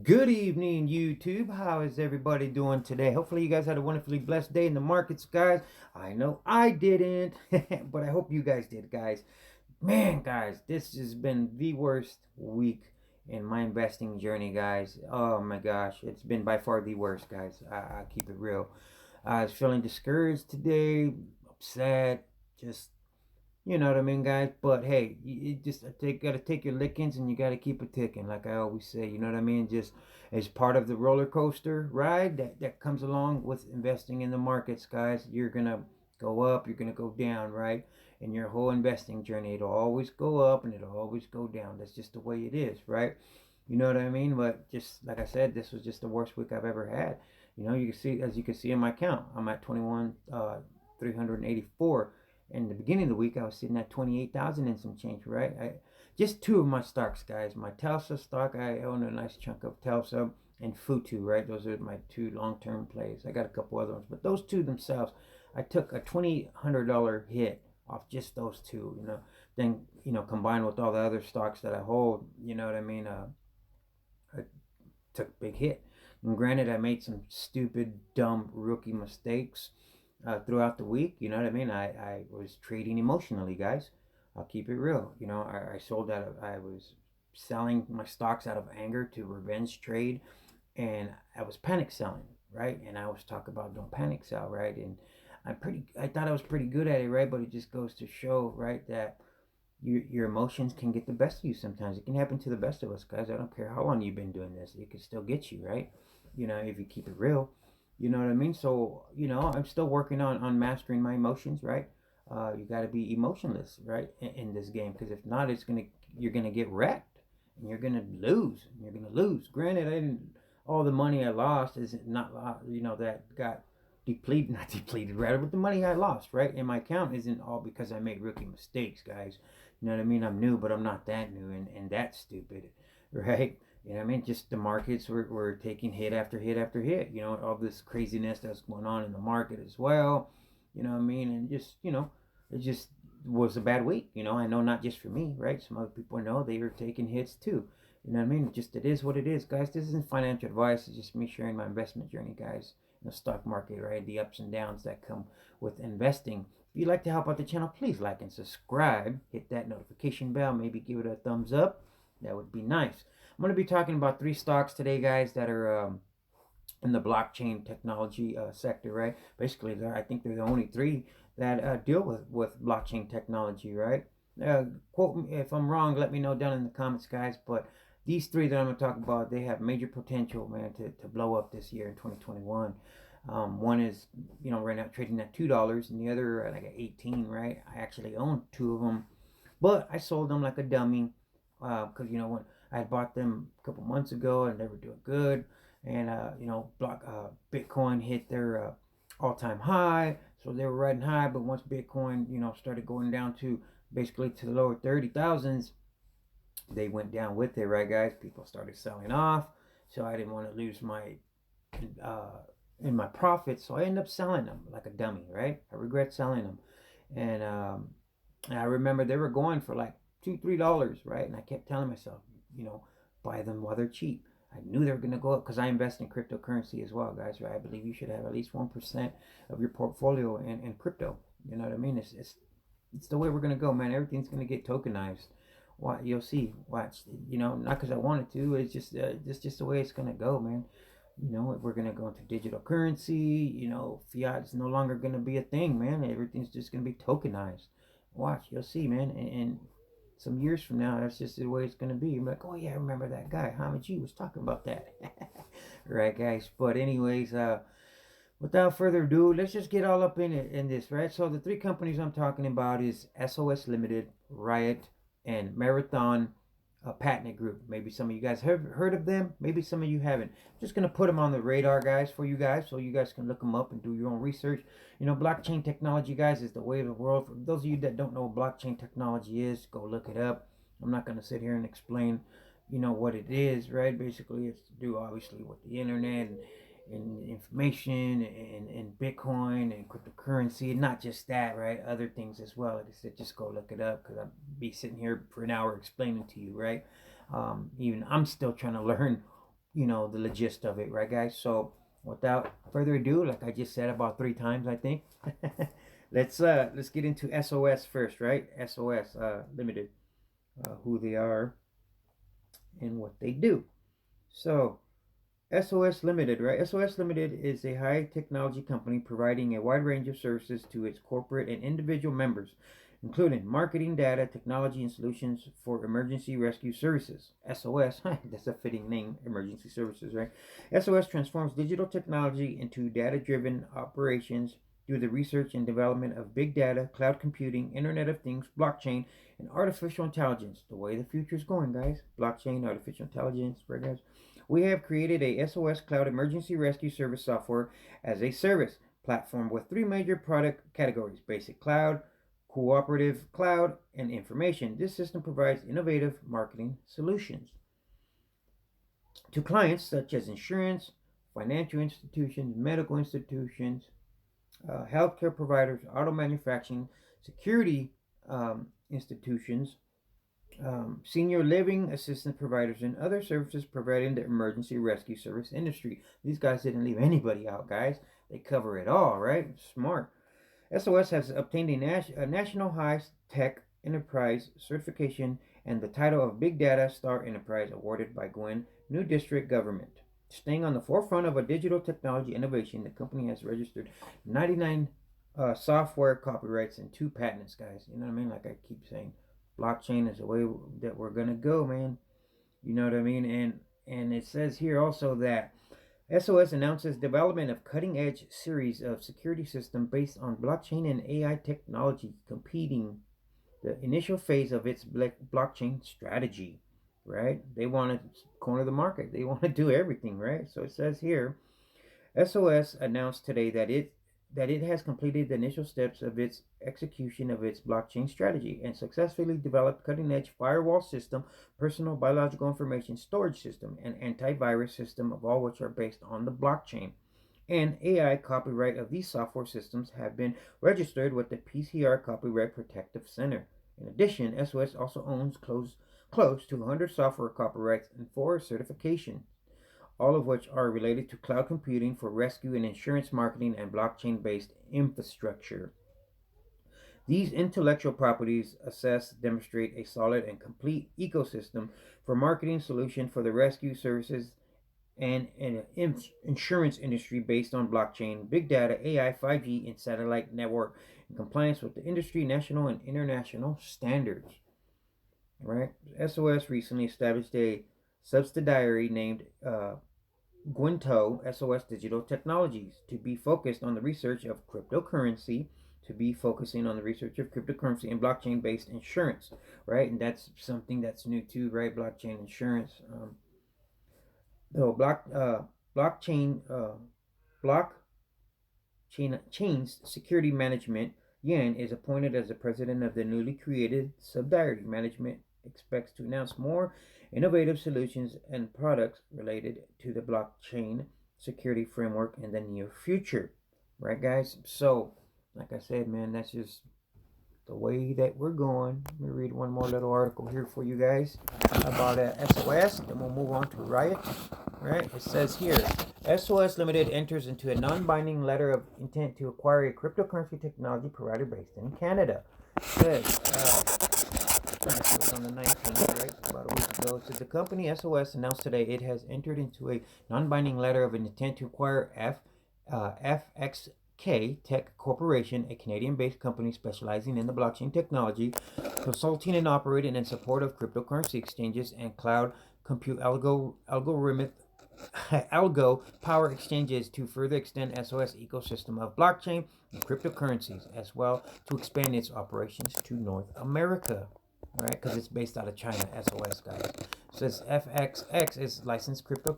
Good evening, YouTube. How is everybody doing today? Hopefully, you guys had a wonderfully blessed day in the markets, guys. I know I didn't, but I hope you guys did, guys. Man, guys, this has been the worst week in my investing journey, guys. Oh my gosh, it's been by far the worst, guys. I keep it real. I was feeling discouraged today, upset, just you know what I mean, guys? But hey, you just gotta take your lickings and you gotta keep it ticking, like I always say. You know what I mean? Just as part of the roller coaster ride that comes along with investing in the markets, guys. You're gonna go up, you're gonna go down, right? In your whole investing journey, it'll always go up and it'll always go down. That's just the way it is, right? You know what I mean? But just like I said, this was just the worst week I've ever had. You know, you can see, as you can see in my account, I'm at 384. In the beginning of the week, I was sitting at 28,000 and some change, right? Just two of my stocks, guys. My Telsa stock, I own a nice chunk of Telsa, and Futu, right? Those are my two long-term plays. I got a couple other ones, but those two themselves, I took a $2,100 hit off just those two, you know. Then, combined with all the other stocks that I hold, you know what I mean? I took a big hit. And granted, I made some stupid, dumb rookie mistakes throughout the week. You know what I mean? I was trading emotionally, guys. I'll keep it real. You know, I sold out of, I was selling my stocks out of anger to revenge trade, and I was panic selling, right? And I always talk about don't panic sell, right? And I thought I was pretty good at it, right? But it just goes to show, right, that your emotions can get the best of you sometimes. It can happen to the best of us, guys. I don't care how long you've been doing this. It can still get you, right? You know, if you keep it real. You know what I mean? So, I'm still working on mastering my emotions, right? You got to be emotionless, right, in this game, because if not, you're gonna get wrecked, and you're gonna lose. And you're gonna lose. Granted, I didn't. All the money I lost is not, that got depleted, not depleted, rather, but the money I lost, right, in my account isn't all because I made rookie mistakes, guys. You know what I mean? I'm new, but I'm not that new and that stupid, right? You know what I mean? Just the markets were taking hit after hit after hit. You know, all this craziness that's going on in the market as well. You know what I mean? And just, it just was a bad week. You know, I know not just for me, right? Some other people I know they were taking hits too. You know what I mean? Just it is what it is, guys. This isn't financial advice. It's just me sharing my investment journey, guys. In the stock market, right? The ups and downs that come with investing. If you'd like to help out the channel, please like and subscribe. Hit that notification bell. Maybe give it a thumbs up. That would be nice. I'm going to be talking about three stocks today, guys, that are in the blockchain technology sector, right? Basically, I think they're the only three that deal with blockchain technology, right? Quote me if I'm wrong. Let me know down in the comments, guys. But these three that I'm going to talk about, they have major potential, man, to blow up this year in 2021. One is, right now trading at $2, and the other like at 18, right? I actually own two of them, but I sold them like a dummy because when I had bought them a couple months ago and they were doing good, and Bitcoin hit their all-time high, so they were riding high. But once Bitcoin, started going down to basically to the lower 30,000s, they went down with it, right, guys? People started selling off, so I didn't want to lose my uh, in my profits, so I ended up selling them like a dummy, right? I regret selling them, and I remember they were going for like $2, $3, right? And I kept telling myself, you know, buy them while they're cheap. I knew they were going to go up because I invest in cryptocurrency as well, guys. Right? I believe you should have at least 1% of your portfolio in crypto. You know what I mean? It's the way we're going to go, man. Everything's going to get tokenized. What you'll see, watch. Not because I wanted to. It's just the way it's going to go, man. We're going to go into digital currency. Fiat is no longer going to be a thing, man. Everything's just going to be tokenized. Watch, you'll see, man. And some years from now, that's just the way it's going to be. You're like, oh, yeah, I remember that guy. Hamid G was talking about that. Right, guys? But anyways, without further ado, let's just get all up in this, right? So the three companies I'm talking about is SOS Limited, Riot, and Marathon Patent Group. Maybe some of you guys have heard of them. Maybe some of you haven't. I'm just going to put them on the radar, guys, for you guys, so you guys can look them up and do your own research. Blockchain technology, guys, is the way of the world. For those of you that don't know what blockchain technology is, go look it up. I'm not going to sit here and explain, what it is, right? Basically, it's to do, obviously, with the internet and information and Bitcoin and cryptocurrency, and not just that, right? Other things as well. Like I said, just go look it up because I'll be sitting here for an hour explaining to you, right? Even I'm still trying to learn you know, the gist of it, right, guys? So without further ado, like I just said about 3 times, I think, let's get into SOS first, right? SOS Limited, who they are and what they do. So SOS Limited, right? SOS Limited is a high technology company providing a wide range of services to its corporate and individual members, including marketing, data, technology, and solutions for emergency rescue services. SOS, that's a fitting name, emergency services, right? SOS transforms digital technology into data driven operations through the research and development of big data, cloud computing, Internet of Things, blockchain, and artificial intelligence. The way the future is going, guys. Blockchain, artificial intelligence, right, guys? We have created a SOS Cloud Emergency Rescue Service software as a service platform with 3 major product categories: basic cloud, cooperative cloud, and information. This system provides innovative marketing solutions to clients such as insurance, financial institutions, medical institutions, healthcare providers, auto manufacturing, security institutions, senior living assistance providers, and other services providing the emergency rescue service industry. These guys didn't leave anybody out, guys. They cover it all, right? Smart. SOS has obtained a National High Tech Enterprise certification and the title of Big Data Star Enterprise awarded by Gwen New District Government. Staying on the forefront of a digital technology innovation, the company has registered 99 software copyrights and 2 patents, guys. You know what I mean? Like I keep saying, blockchain is the way that we're gonna go, man. You know what I mean? And it says here also that SOS announces development of cutting-edge series of security system based on blockchain and AI technology, completing the initial phase of its blockchain strategy. Right? They want to corner the market. They want to do everything, right? So it says here, SOS announced today that it has completed the initial steps of its execution of its blockchain strategy and successfully developed cutting-edge firewall system, personal biological information storage system, and antivirus system, of all which are based on the blockchain. And AI copyright of these software systems have been registered with the PCR Copyright Protective Center. In addition, SOS also owns close to 100 software copyrights and 4 certifications, all of which are related to cloud computing for rescue and insurance marketing and blockchain-based infrastructure. These intellectual properties demonstrate a solid and complete ecosystem for marketing solution for the rescue services and insurance industry based on blockchain, big data, AI, 5G, and satellite network in compliance with the industry national and international standards. Right? SOS recently established a subsidiary named Gwinto SOS Digital Technologies to be focused on the research of cryptocurrency, and blockchain-based insurance, right? And that's something that's new too, right? Blockchain insurance. Blockchain Chain's security management. Yan is appointed as the president of the newly created subsidiary. Management expects to announce more innovative solutions and products related to the blockchain security framework in the near future. Right, guys? So, like I said, man, that's just the way that we're going. Let me read one more little article here for you guys about SOS. Then we'll move on to Riot. Right? It says here, SOS Limited enters into a non-binding letter of intent to acquire a cryptocurrency technology provider based in Canada. It says, this was on the 19th, right? About a week ago. It says the company SOS announced today it has entered into a non-binding letter of intent to acquire FXK Tech Corporation, a Canadian-based company specializing in the blockchain technology, consulting and operating in support of cryptocurrency exchanges and cloud compute algo power exchanges to further extend SOS ecosystem of blockchain and cryptocurrencies, as well to expand its operations to North America, right? Because it's based out of China. SOS, guys. It says FXX is licensed crypto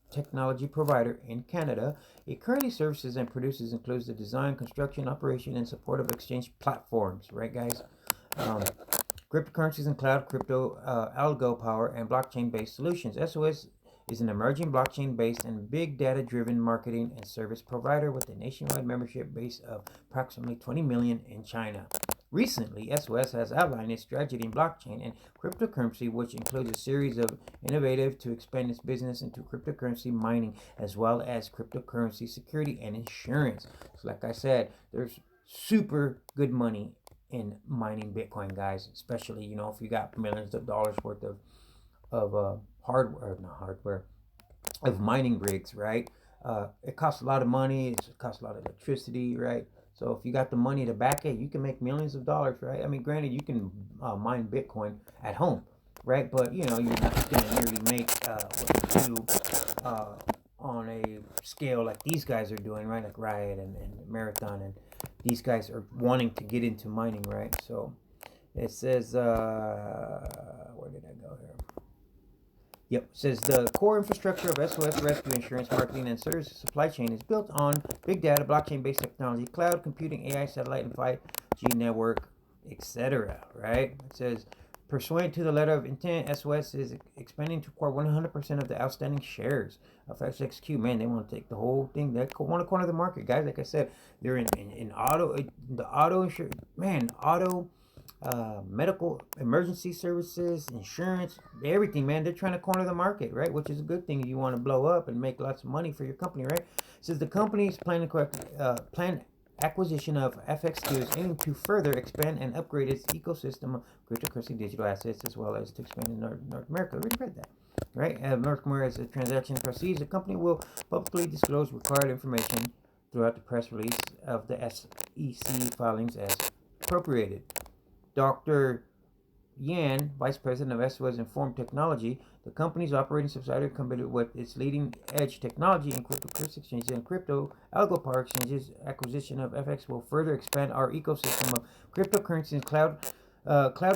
technology provider in Canada. It currently services and produces includes the design, construction, operation, and support of exchange platforms, right, guys? Cryptocurrencies and cloud crypto algo power and blockchain-based solutions. SOS is an emerging blockchain-based and big data-driven marketing and service provider with a nationwide membership base of approximately 20 million in China. Recently, SOS has outlined its strategy in blockchain and cryptocurrency, which includes a series of innovative to expand its business into cryptocurrency mining, as well as cryptocurrency security and insurance. So like I said, there's super good money in mining Bitcoin, guys, especially, if you got millions of dollars worth of hardware, not hardware, of mining rigs, right? It costs a lot of money. It costs a lot of electricity, right? So if you got the money to back it, you can make millions of dollars, right? I mean, granted, you can mine Bitcoin at home, right? But you're not going to nearly make what you do on a scale like these guys are doing, right? Like Riot and Marathon, and these guys are wanting to get into mining, right? So it says, where did I go here? Yep, it says the core infrastructure of SOS rescue insurance marketing and services supply chain is built on big data, blockchain-based technology, cloud computing, AI, satellite, and 5G network, etc. Right? It says, pursuant to the letter of intent, SOS is expanding to acquire 100% of the outstanding shares of SXQ. Man, they want to take the whole thing. They want to corner the market, guys. Like I said, they're in the auto insurance, man, medical emergency services, insurance, everything, man. They're trying to corner the market, right? Which is a good thing if you want to blow up and make lots of money for your company, right? It says the company's planned acquisition of FXQ is aiming to further expand and upgrade its ecosystem of cryptocurrency digital assets, as well as to expand in North America. We read that, right? North America, as the transaction proceeds, the company will publicly disclose required information throughout the press release of the SEC filings as appropriated. Dr. Yan, Vice President of SOS Informed Technology, the company's operating subsidiary, committed with its leading edge technology in cryptocurrency exchanges and crypto algo power exchanges. Acquisition of FX will further expand our ecosystem of cryptocurrency and cloud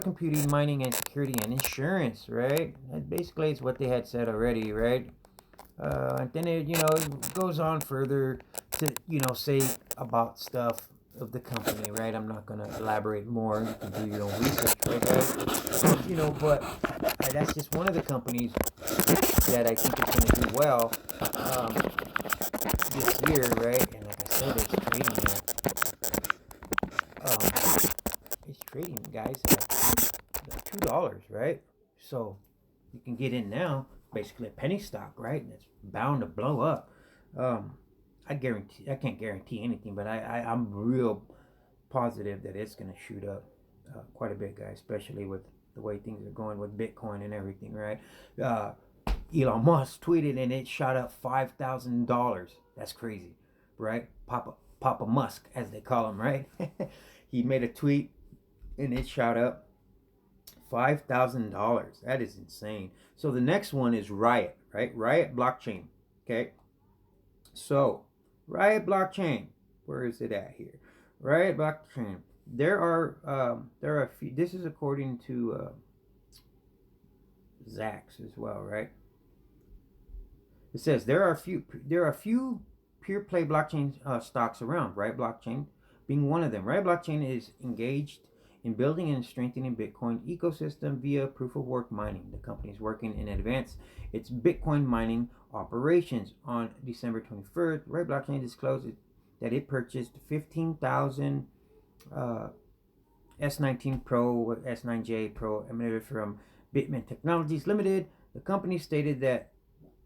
computing, mining, and security and insurance, right? And basically, it's what they had said already, right? And then it goes on further to say about stuff of the company, right? I'm not gonna elaborate more. You can do your own research, right, guys? But that's just one of the companies that I think is gonna do well this year, right? And like I said, it's trading, guys, at $2, right? So you can get in now, basically a penny stock, right? And it's bound to blow up. I can't guarantee anything, but I'm real positive that it's gonna shoot up quite a bit, guys, especially with the way things are going with Bitcoin and everything, right? Elon Musk tweeted and it shot up $5,000. That's crazy, right? Papa Musk, as they call him, right? He made a tweet and it shot up $5,000. That is insane. So the next one is Riot, right? Riot blockchain. Okay. So Riot blockchain, where is it at here? Riot blockchain. There are a few. This is according to Zacks as well, right? It says there are a few pure play blockchain stocks around. Riot blockchain being one of them. Riot blockchain is engaged in building and strengthening Bitcoin ecosystem via proof of work mining. The company is working in advance its Bitcoin mining operations. On December 21st, Riot blockchain disclosed that it purchased 15,000 S19 Pro, S9J Pro emulator from Bitmain Technologies Limited. The company stated that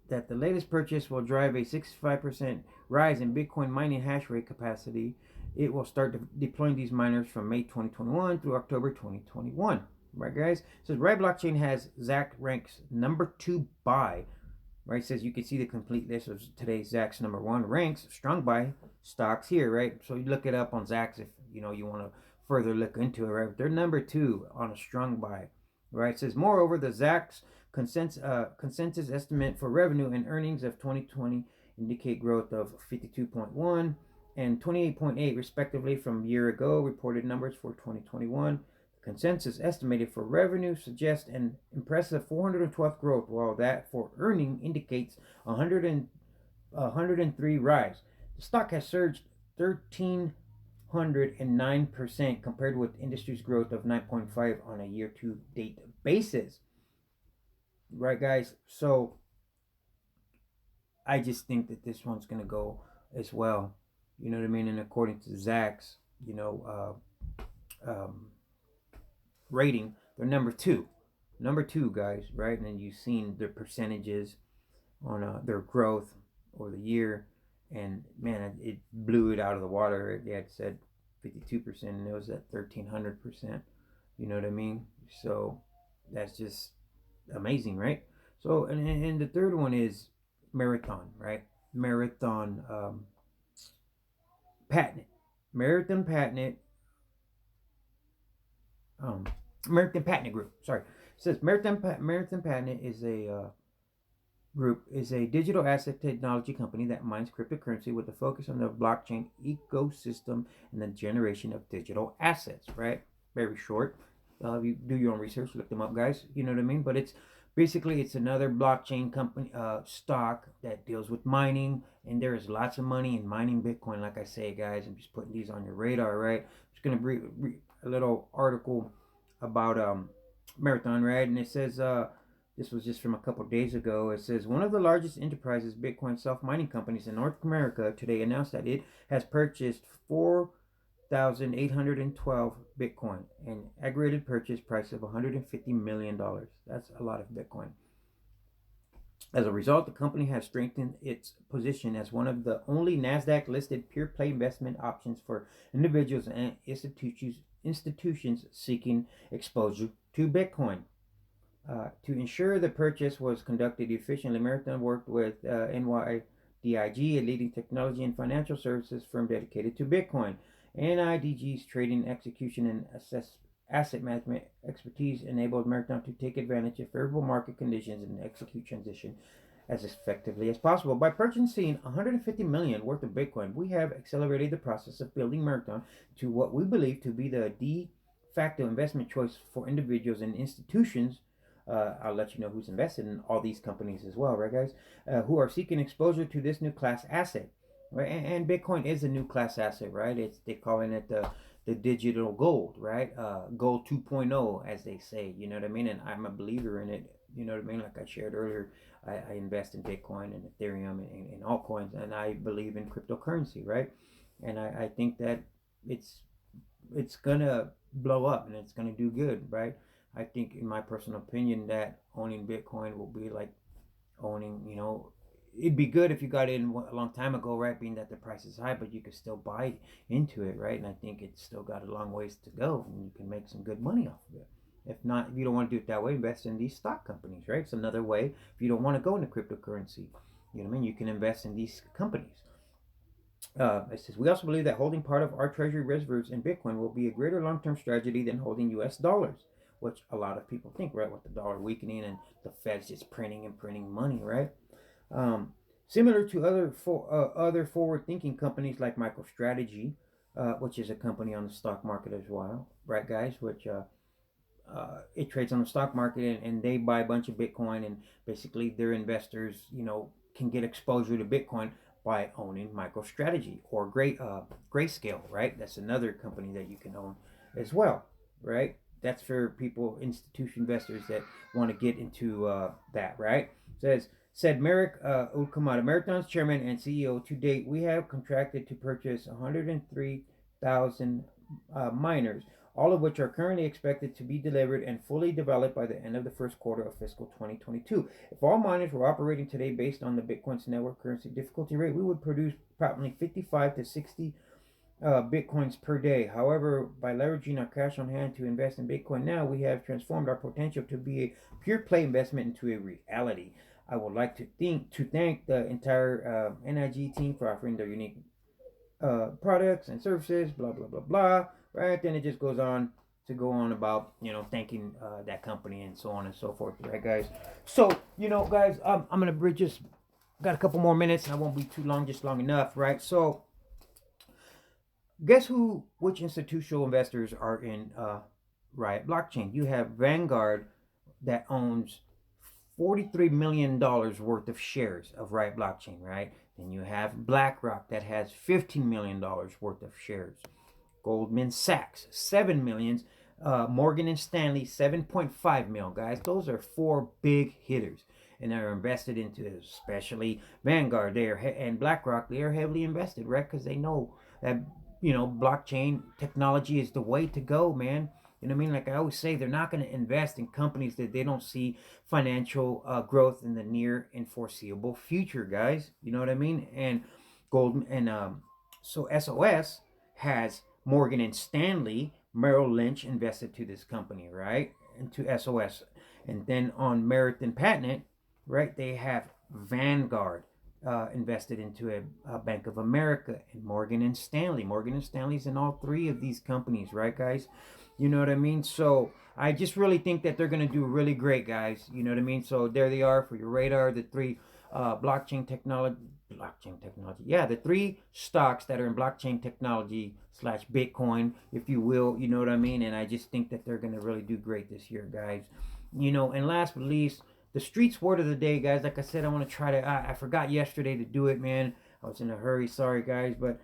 the latest purchase will drive a 65% rise in Bitcoin mining hash rate capacity. It will start deploying these miners from May 2021 through October 2021. Right, guys? It says Riot blockchain has Zacks ranks number 2 buy. Right, it says you can see the complete list of today's Zacks number 1 ranks strong buy stocks here, right? So you look it up on Zacks if you want to further look into it, right? They're number 2 on a strong buy, right? It says moreover, the Zacks consensus estimate for revenue and earnings of 2020 indicate growth of 52.1 and 28.8 respectively from a year ago. Reported numbers for 2021. The consensus estimated for revenue suggests an impressive 412th growth, while that for earning indicates 103 rise. The stock has surged 1,309% compared with industry's growth of 9.5 on a year-to-date basis. Right, guys? So I just think that this one's going to go as well. You know what I mean? And according to Zacks, um, rating, they're number two, guys, right? And then you've seen the percentages on their growth over the year, and man, it blew it out of the water. They had said 52%, and it was at 1,300%. You know what I mean? So that's just amazing, right? So, and the third one is Marathon, right? Marathon patent, Marathon patent, um, American Patent Group. Sorry, it says Marathon Patent is a group is a digital asset technology company that mines cryptocurrency with a focus on the blockchain ecosystem and the generation of digital assets. Right, very short. You do your own research, look them up, guys. You know what I mean. But it's basically it's another blockchain company stock that deals with mining, and there is lots of money in mining Bitcoin. Like I say, guys, I'm just putting these on your radar. Right, I'm just gonna read a little article about Marathon, right, and it says this was just from a couple of days ago. It says one of the largest enterprises Bitcoin self-mining companies in North America today announced that it has purchased 4,812 Bitcoin, an aggregated purchase price of $150 million. That's a lot of Bitcoin. As a result, the company has strengthened its position as one of the only NASDAQ-listed pure-play investment options for individuals and institutions seeking exposure to Bitcoin. To ensure the purchase was conducted efficiently, Marathon worked with NYDIG, a leading technology and financial services firm dedicated to Bitcoin. NIDG's trading, execution, and asset management expertise enabled Marathon to take advantage of favorable market conditions and execute transition as effectively as possible. By purchasing $150 million worth of Bitcoin, we have accelerated the process of building Marathon to what we believe to be the de facto investment choice for individuals and institutions. I'll let you know who's invested in all these companies as well, right, guys? Who are seeking exposure to this new class asset, right? And Bitcoin is a new class asset, right? They're calling it the digital gold, right? Gold 2.0, as they say. You know what I mean? And I'm a believer in it. You know what I mean? Like I shared earlier, I invest in Bitcoin and Ethereum and altcoins, and I believe in cryptocurrency, right? And I think that it's gonna blow up and it's gonna do good, right? I think, in my personal opinion, that owning Bitcoin will be like owning, it'd be good if you got in a long time ago, right? Being that the price is high, but you could still buy into it, right? And I think it's still got a long ways to go, and you can make some good money off of it. If not, if you don't want to do it that way, invest in these stock companies, right? It's another way. If you don't want to go into cryptocurrency, you know what I mean? You can invest in these companies. It says, we also believe that holding part of our treasury reserves in Bitcoin will be a greater long-term strategy than holding U.S. dollars, which a lot of people think, right, with the dollar weakening and the Fed's just printing and printing money, right? Similar to other forward-thinking companies like MicroStrategy, which is a company on the stock market as well, right, guys? Which it trades on the stock market, and they buy a bunch of Bitcoin, and basically their investors, can get exposure to Bitcoin by owning MicroStrategy or Grayscale, right? That's another company that you can own as well, right? That's for people, institution investors that want to get into that, right? Said Merrick Ukamata, Marathon's chairman and CEO. To date, we have contracted to purchase 103,000 miners, all of which are currently expected to be delivered and fully developed by the end of the first quarter of fiscal 2022. If all miners were operating today based on the Bitcoin's network currency difficulty rate, we would produce approximately 55 to 60 Bitcoins per day. However, by leveraging our cash on hand to invest in Bitcoin now, we have transformed our potential to be a pure play investment into a reality. I would like to thank the entire NIG team for offering their unique products and services, blah, blah, blah, blah, right? Then it just goes on to go on about, thanking that company and so on and so forth, right, guys? So, guys, I'm going to just got a couple more minutes, and I won't be too long, just long enough, right? So, guess which institutional investors are in Riot Blockchain? You have Vanguard that owns $43 million worth of shares of Riot Blockchain, right? Then you have BlackRock that has $15 million worth of shares. Goldman Sachs, $7 million. Morgan and Stanley, $7.5 million, guys. Those are four big hitters, and they're invested into, especially Vanguard and BlackRock. They are heavily invested, right? Because they know that, blockchain technology is the way to go, man. You know what I mean? Like I always say, they're not going to invest in companies that they don't see financial growth in the near and foreseeable future, guys. You know what I mean? And Goldman and so SOS has Morgan and Stanley, Merrill Lynch invested to this company, right? Into SOS. And then on Meriton Patent, right, they have Vanguard invested into a Bank of America and Morgan and Stanley. Morgan and Stanley's in all three of these companies, right, guys? You know what I mean? So I just really think that they're going to do really great, guys. You know what I mean? So there they are for your radar, the three blockchain technology. Yeah, the three stocks that are in blockchain technology slash Bitcoin, if you will. You know what I mean? And I just think that they're going to really do great this year, guys. And last but least, the streets word of the day, guys. Like I said, I want to try to. I forgot yesterday to do it, man. I was in a hurry. Sorry, guys. But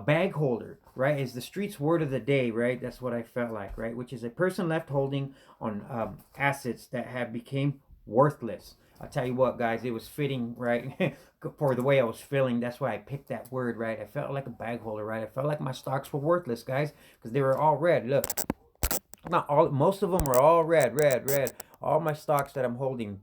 bag holder, right, is the streets word of the day, right? That's what I felt like, right? Which is a person left holding on assets that have became worthless. I'll tell you what, guys, it was fitting, right, for the way I was feeling. That's why I picked that word, right? I felt like a bag holder, right? I felt like my stocks were worthless, guys, because they were all red. Look, not all, most of them were all red, red, red. All my stocks that I'm holding,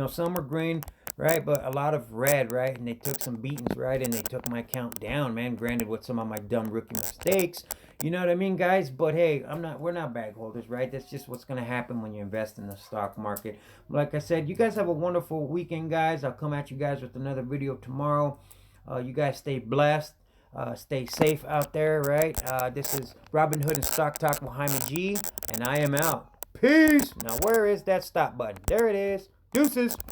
some were green, right, but a lot of red, right, and they took some beatings, right, and they took my account down, man, granted with some of my dumb rookie mistakes, you know what I mean, guys, but hey, we're not bag holders, right? That's just what's going to happen when you invest in the stock market. Like I said, you guys have a wonderful weekend, guys. I'll come at you guys with another video tomorrow. You guys stay blessed. Stay safe out there, right? This is Robin Hood and Stock Talk with Jaime G, and I am out. Peace. Now, where is that stop button? There it is. Deuces.